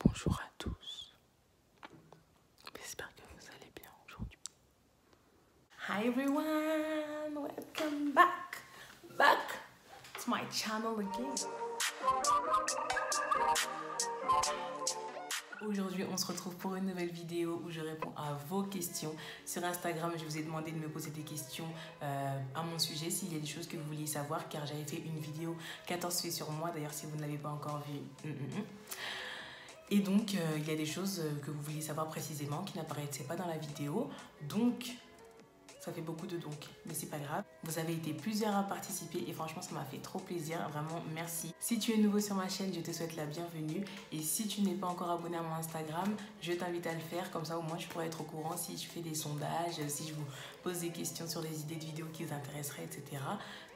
Bonjour à tous. J'espère que vous allez bien aujourd'hui. Hi everyone, welcome back to my channel again. Aujourd'hui, on se retrouve pour une nouvelle vidéo où je réponds à vos questions. Sur Instagram, je vous ai demandé de me poser des questions à mon sujet, s'il y a des choses que vous vouliez savoir, car j'avais fait une vidéo 14 faits sur moi, d'ailleurs si vous ne l'avez pas encore vue. Et donc, il y a des choses que vous vouliez savoir précisément qui n'apparaissaient pas dans la vidéo. Donc, ça fait beaucoup de donc, mais c'est pas grave. Vous avez été plusieurs à participer et franchement, ça m'a fait trop plaisir. Vraiment, merci. Si tu es nouveau sur ma chaîne, je te souhaite la bienvenue. Et si tu n'es pas encore abonné à mon Instagram, je t'invite à le faire. Comme ça, au moins, je pourrais être au courant si je fais des sondages, si je vous pose des questions sur des idées de vidéos qui vous intéresseraient, etc.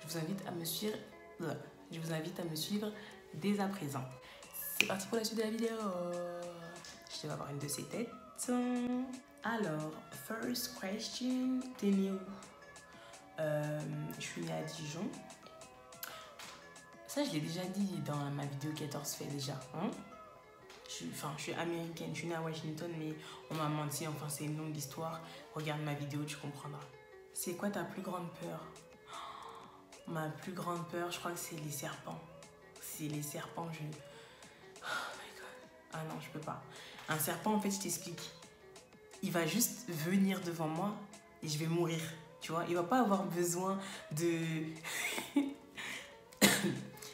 Je vous invite à me suivre, dès à présent. C'est parti pour la suite de la vidéo. Je vais avoir une de ces têtes. Alors, first question, t'es né où? Je suis née à Dijon. Ça, je l'ai déjà dit dans ma vidéo 14 faits déjà. Hein? Je suis américaine, je suis née à Washington, mais on m'a menti. Enfin, c'est une longue histoire. Regarde ma vidéo, tu comprendras. C'est quoi ta plus grande peur? Ma plus grande peur, je crois que c'est les serpents. C'est les serpents, Ah non, je peux pas. Un serpent, en fait, je t'explique. Il va juste venir devant moi et je vais mourir. Tu vois, il va pas avoir besoin de...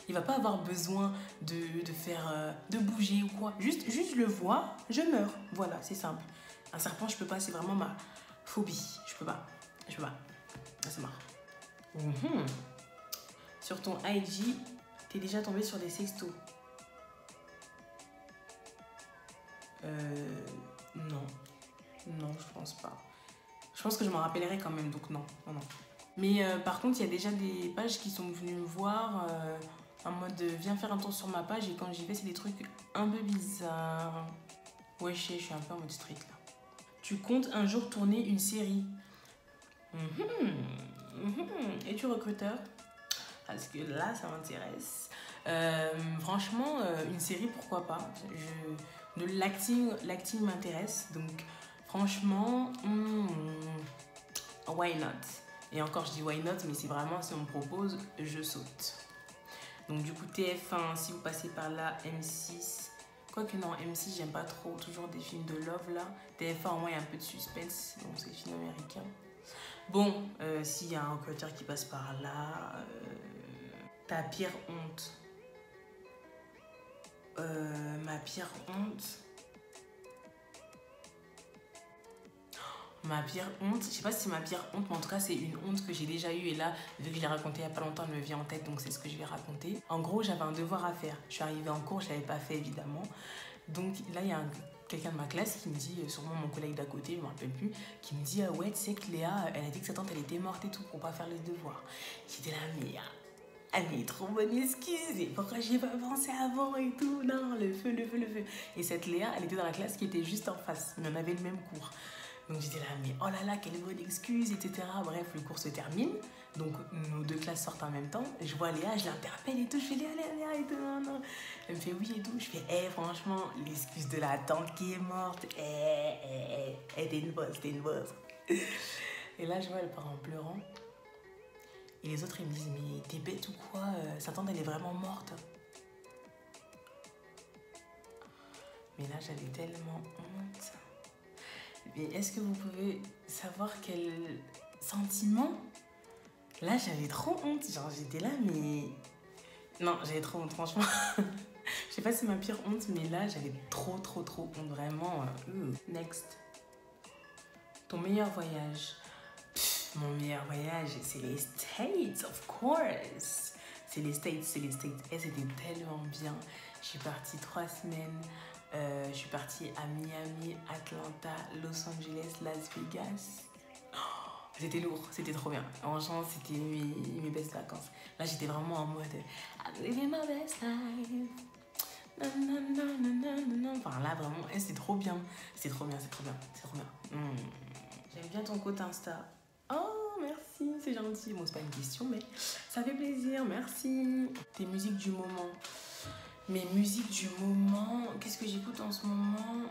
il va pas avoir besoin de faire... de bouger ou quoi. Juste je le vois, je meurs. Voilà, c'est simple. Un serpent, je peux pas. C'est vraiment ma phobie. Je peux pas. Ah, c'est marrant. Sur ton IG, t'es déjà tombé sur des sextos? Non. Non, je pense pas. Je pense que je m'en rappellerai quand même, donc non. Mais par contre, il y a déjà des pages qui sont venues me voir en mode viens faire un tour sur ma page, et quand j'y vais, c'est des trucs un peu bizarres. Ouais, je suis un peu en mode street là. Tu comptes un jour tourner une série? Es-tu recruteur? Parce que là, ça m'intéresse. Franchement, une série, pourquoi pas? L'acting m'intéresse, donc franchement, why not? Et encore, je dis why not, mais c'est vraiment, si on me propose, je saute. Donc du coup, TF1, si vous passez par là, M6, quoique non, M6, j'aime pas trop, toujours des films de love là. TF1, au moins, il y a un peu de suspense, donc c'est des films américains. Bon, s'il y a un recruteur qui passe par là, ta pire honte? Ma pire honte? Ma pire honte, je sais pas si c'est ma pire honte, mais en tout cas c'est une honte que j'ai déjà eue, et là, vu que je l'ai raconté il y a pas longtemps, elle me vient en tête, donc c'est ce que je vais raconter. En gros, j'avais un devoir à faire. Je suis arrivée en cours, je l'avais pas fait évidemment. Donc là, il y a quelqu'un de ma classe qui me dit, sûrement mon collègue d'à côté, je me rappelle plus, qui me dit ouais, tu sais que Léa, elle a dit que sa tante elle était morte et tout pour pas faire les devoirs. J'étais là, mais elle met trop bonne excuse, et pourquoi j'ai pas pensé avant et tout, non, le feu. Et cette Léa, elle était dans la classe qui était juste en face, mais on avait le même cours. Donc j'étais là, mais oh là là, quelle bonne excuse, etc. Bref, le cours se termine, donc nos deux classes sortent en même temps. Je vois Léa, je l'interpelle et tout, je fais Léa et tout, non. Elle me fait oui et tout, je fais franchement, l'excuse de la tante qui est morte, t'es une bosse. Et là, je vois, elle part en pleurant. Et les autres, ils me disent, mais t'es bête ou quoi? Sa tante, elle est vraiment morte. Mais là, j'avais tellement honte. Mais est-ce que vous pouvez savoir quel sentiment? Là, j'avais trop honte. Genre, j'étais là, mais... Non, j'avais trop honte, franchement. Je sais pas si c'est ma pire honte, mais là, j'avais trop honte. Vraiment. Next. Ton meilleur voyage? Mon meilleur voyage, c'est les States, of course. C'est les States. Et c'était tellement bien. Je suis partie 3 semaines. Je suis partie à Miami, Atlanta, Los Angeles, Las Vegas. C'était lourd, c'était trop bien. Franchement, c'était mes best vacances. Là, j'étais vraiment en mode I'm living my best life. Enfin, là, vraiment, c'était trop bien. C'est trop bien. J'aime bien ton compte Insta. Oh, merci, c'est gentil. Bon, c'est pas une question, mais ça fait plaisir, merci. Tes musiques du moment? Mes musiques du moment, qu'est-ce que j'écoute en ce moment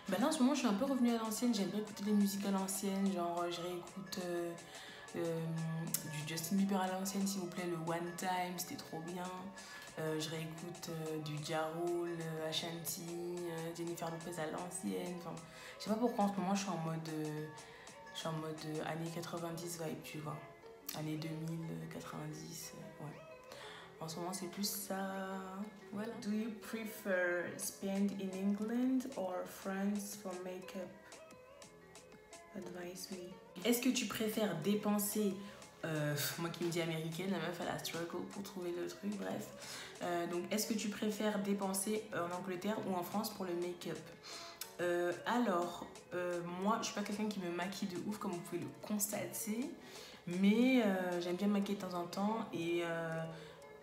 Ben là en ce moment je suis un peu revenue à l'ancienne, j'aime bien écouter des musiques à l'ancienne, genre je réécoute du Justin Bieber à l'ancienne s'il vous plaît, le One Time, c'était trop bien. Je réécoute du Ja Rule, Ashanti, Jennifer Lopez à l'ancienne. Enfin, je sais pas pourquoi en ce moment je suis en mode années 90 vibe, tu vois. Années 2000, 90, ouais. En ce moment, c'est plus ça. Voilà. Do you prefer spend in England or France for makeup? Advise me. Est-ce que tu préfères dépenser moi qui me dis américaine, la meuf elle a struggle pour trouver le truc, bref. Donc, est-ce que tu préfères dépenser en Angleterre ou en France pour le make-up? Moi, je suis pas quelqu'un qui me maquille de ouf, comme vous pouvez le constater, mais j'aime bien me maquiller de temps en temps et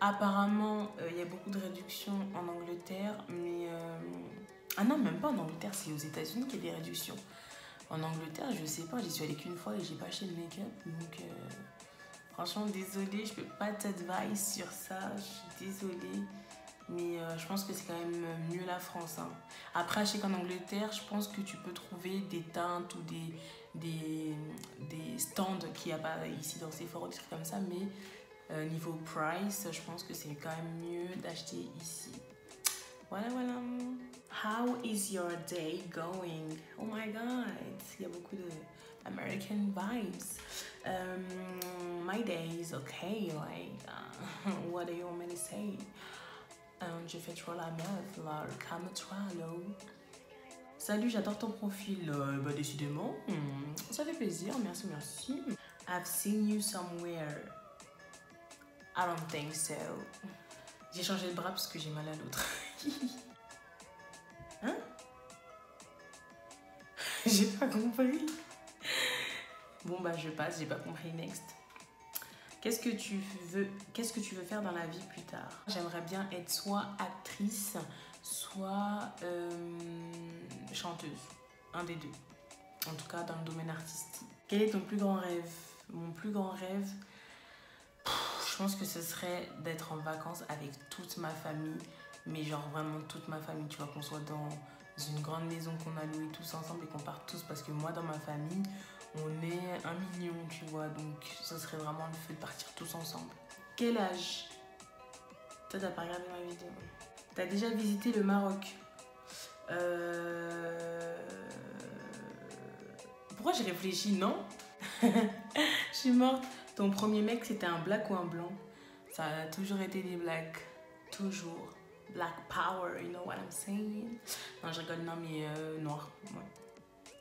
apparemment, il y a beaucoup de réductions en Angleterre, mais... Ah non, même pas en Angleterre, c'est aux États-Unis qu'il y a des réductions. En Angleterre, je sais pas, j'y suis allée qu'une fois et j'ai pas acheté de make-up, donc... Franchement, désolée, je peux pas t'advise sur ça, je suis désolée. Mais je pense que c'est quand même mieux la France. Hein. Après, je sais qu'en Angleterre, je pense que tu peux trouver des teintes ou des stands qu'il n'y a pas ici dans Sephora, des trucs comme ça. Mais niveau price, je pense que c'est quand même mieux d'acheter ici. Voilà, voilà. How is your day going? Oh my god, il y a beaucoup de American vibes. My day is okay, like, what do you want me to say? Je fais trop la meuf, là, calme-toi, là. Salut, j'adore ton profil. Bah, décidément, ça fait plaisir, merci, merci. I've seen you somewhere. I don't think so. J'ai changé de bras parce que j'ai mal à l'autre. Hein? J'ai pas compris. Bon, bah, je passe, j'ai pas compris. Next. Qu'est-ce que tu veux faire dans la vie plus tard? J'aimerais bien être soit actrice, soit chanteuse. Un des deux. En tout cas, dans le domaine artistique. Quel est ton plus grand rêve? Mon plus grand rêve, je pense que ce serait d'être en vacances avec toute ma famille. Mais genre vraiment toute ma famille. Tu vois, qu'on soit dans une grande maison qu'on a louée tous ensemble et qu'on parte tous. Parce que moi, dans ma famille, on est 1 million, tu vois. Donc, ce serait vraiment le feu de partir tous ensemble. Quel âge? Toi, t'as pas regardé ma vidéo. T'as déjà visité le Maroc? Pourquoi j'ai réfléchi? Non. Je suis morte. Ton premier mec, c'était un black ou un blanc? Ça a toujours été des blacks. Toujours. Black power, you know what I'm saying? Non, je rigole, non, mais noir. Ouais.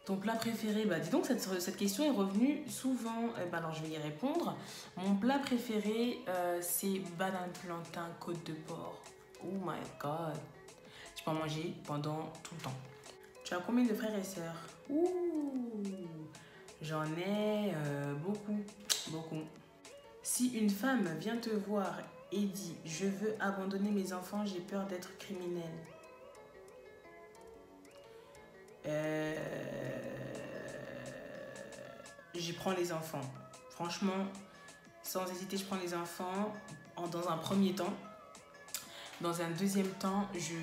Ton plat préféré? Bah dis donc, cette question est revenue souvent. Alors je vais y répondre. Mon plat préféré, c'est banane plantain côte de porc. Oh my god. Je peux en manger pendant tout le temps. Tu as combien de frères et sœurs? Ouh, j'en ai beaucoup, beaucoup. Si une femme vient te voir et dit « Je veux abandonner mes enfants, j'ai peur d'être criminelle », je prends les enfants. Franchement, sans hésiter, je prends les enfants dans un premier temps. Dans un deuxième temps, je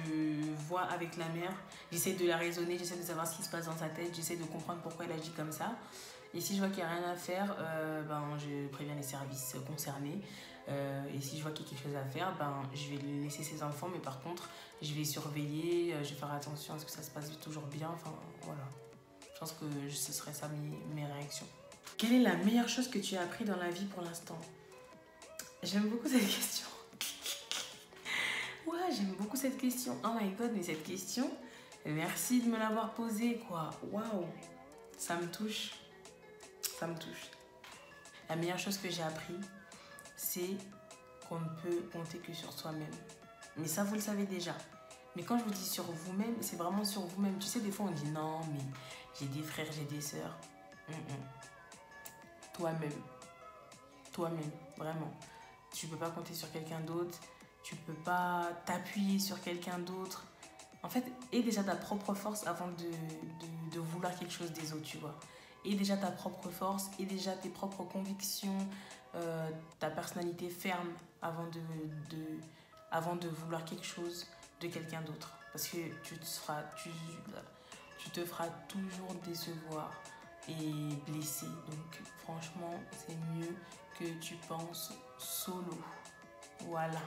vois avec la mère, j'essaie de la raisonner, j'essaie de savoir ce qui se passe dans sa tête, j'essaie de comprendre pourquoi elle agit comme ça. Et si je vois qu'il n'y a rien à faire, je préviens les services concernés. Et si je vois qu'il y a quelque chose à faire, je vais laisser ses enfants, mais par contre, je vais surveiller, je vais faire attention à ce que ça se passe toujours bien. Enfin, voilà. Je pense que ce serait ça mes réactions. Quelle est la meilleure chose que tu as appris dans la vie pour l'instant? J'aime beaucoup cette question. Ouais, j'aime beaucoup cette question. Oh my god, mais cette question, merci de me l'avoir posée, quoi. Waouh, ça me touche. Ça me touche. La meilleure chose que j'ai appris, c'est qu'on ne peut compter que sur soi-même. Mais ça, vous le savez déjà. Mais quand je vous dis sur vous-même, c'est vraiment sur vous-même. Tu sais, des fois, on dit non, mais j'ai des frères, j'ai des sœurs. Toi-même. Toi-même, vraiment. Tu ne peux pas compter sur quelqu'un d'autre. Tu ne peux pas t'appuyer sur quelqu'un d'autre. En fait, aie déjà ta propre force avant de vouloir quelque chose des autres, tu vois. Aie déjà ta propre force, aie déjà tes propres convictions, ta personnalité ferme avant avant de vouloir quelque chose de quelqu'un d'autre. Parce que tu te feras toujours décevoir et blesser. Donc franchement, c'est mieux que tu penses solo. Voilà.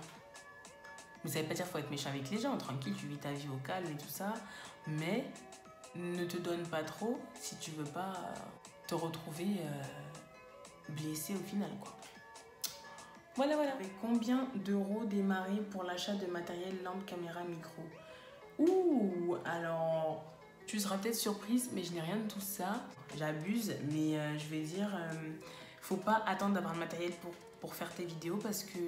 Mais ça veut pas dire qu'il faut être méchant avec les gens. Tranquille, tu vis ta vie au calme et tout ça. Mais ne te donne pas trop si tu veux pas te retrouver blessé au final, quoi. Voilà. Avec combien d'euros démarrer pour l'achat de matériel, lampe, caméra, micro? Ouh, alors, tu seras peut-être surprise, mais je n'ai rien de tout ça. J'abuse, mais je vais dire, faut pas attendre d'avoir le matériel pour faire tes vidéos parce que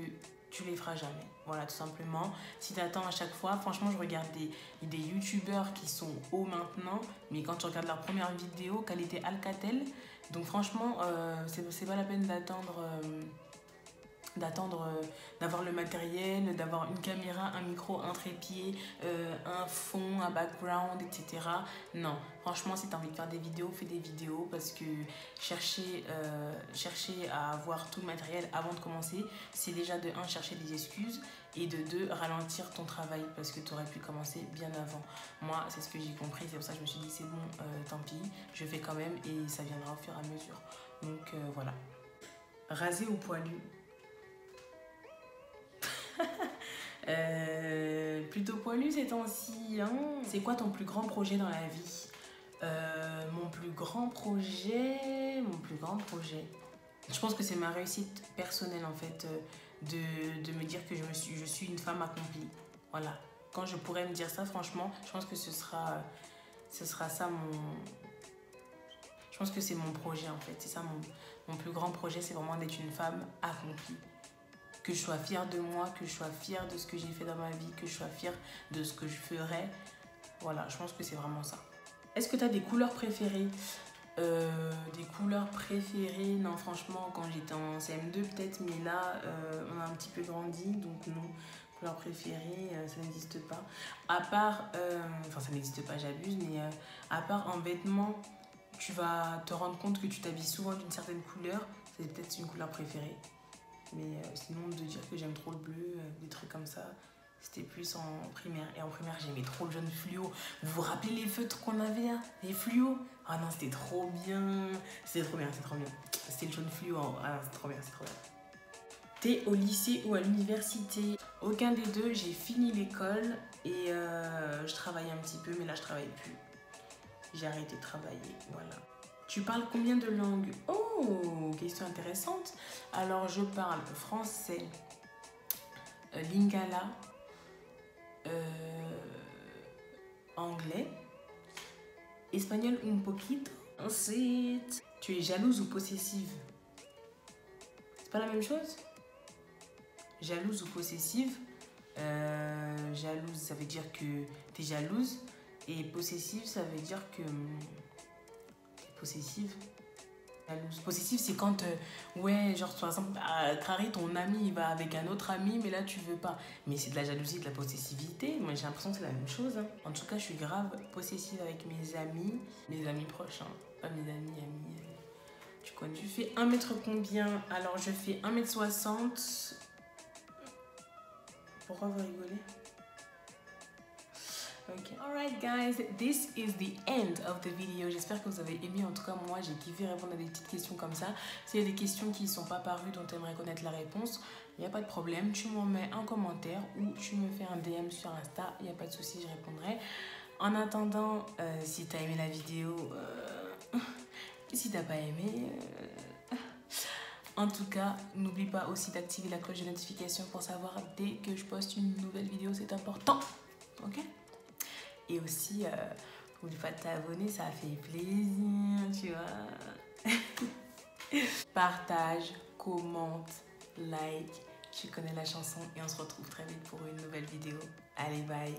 tu les feras jamais. Voilà, tout simplement. Si tu attends à chaque fois, franchement, je regarde des youtubeurs qui sont hauts maintenant, mais quand tu regardes leur première vidéo, qualité Alcatel. Donc franchement, c'est pas la peine d'avoir le matériel, d'avoir une caméra, un micro, un trépied, un fond, un background, etc. Non, franchement, si tu as envie de faire des vidéos, fais des vidéos parce que chercher à avoir tout le matériel avant de commencer, c'est déjà de 1, chercher des excuses et de 2, ralentir ton travail parce que tu aurais pu commencer bien avant. Moi, c'est ce que j'ai compris, c'est pour ça que je me suis dit c'est bon, tant pis, je fais quand même et ça viendra au fur et à mesure. Donc voilà. Rasé ou poilu? Plutôt poilu ces temps-ci, hein. C'est quoi ton plus grand projet dans la vie? Mon plus grand projet, je pense que c'est ma réussite personnelle en fait, de me dire que je suis une femme accomplie. Voilà. Quand je pourrais me dire ça, franchement, je pense que ce sera ça je pense que c'est mon projet en fait. C'est ça mon plus grand projet, c'est vraiment d'être une femme accomplie. Que je sois fière de moi, que je sois fière de ce que j'ai fait dans ma vie, que je sois fière de ce que je ferai. Voilà, je pense que c'est vraiment ça. Est-ce que tu as des couleurs préférées? Des couleurs préférées? Non, franchement, quand j'étais en CM2 peut-être, mais là, on a un petit peu grandi, donc non. Couleurs préférées, ça n'existe pas. À part, enfin ça n'existe pas, j'abuse, mais à part en vêtements, tu vas te rendre compte que tu t'habilles souvent d'une certaine couleur, c'est peut-être une couleur préférée. Mais sinon, de dire que j'aime trop le bleu, des trucs comme ça, c'était plus en primaire. Et en primaire, j'aimais trop le jaune fluo. Vous vous rappelez les feutres qu'on avait là? Les fluos? Ah non, c'était trop bien. C'était trop bien. C'était le jaune fluo. Ah, c'est trop bien. T'es au lycée ou à l'université? Aucun des deux. J'ai fini l'école et je travaillais un petit peu, mais là, je travaille plus. J'ai arrêté de travailler, voilà. Tu parles combien de langues? Oh, question intéressante. Alors, je parle français, lingala, anglais, espagnol un poquito. Ensuite, tu es jalouse ou possessive? C'est pas la même chose? Jalouse ou possessive? Jalouse, ça veut dire que tu es jalouse. Et possessive, ça veut dire que possessive. Possessive, c'est quand, ouais, genre par exemple, Crary, ton ami, il va avec un autre ami, mais là tu veux pas. Mais c'est de la jalousie, de la possessivité. Moi j'ai l'impression que c'est la même chose. Hein. En tout cas, je suis grave possessive avec mes amis proches, hein. Pas mes amis. Tu connais. Tu fais 1 mètre combien? Alors je fais 1m60. Pourquoi vous rigolez? Ok. Alright guys, this is the end of the video. J'espère que vous avez aimé. En tout cas, moi, j'ai kiffé répondre à des petites questions comme ça. S'il y a des questions qui ne sont pas parues, dont tu aimerais connaître la réponse, il n'y a pas de problème. Tu m'en mets un commentaire ou tu me fais un DM sur Insta. Il n'y a pas de souci, je répondrai. En attendant, si tu as aimé la vidéo, si tu n'as pas aimé... En tout cas, n'oublie pas aussi d'activer la cloche de notification pour savoir dès que je poste une nouvelle vidéo. C'est important. Ok? Et aussi, n'oublie pas de t'abonner, ça fait plaisir, tu vois. Partage, commente, like, tu connais la chanson et on se retrouve très vite pour une nouvelle vidéo. Allez, bye!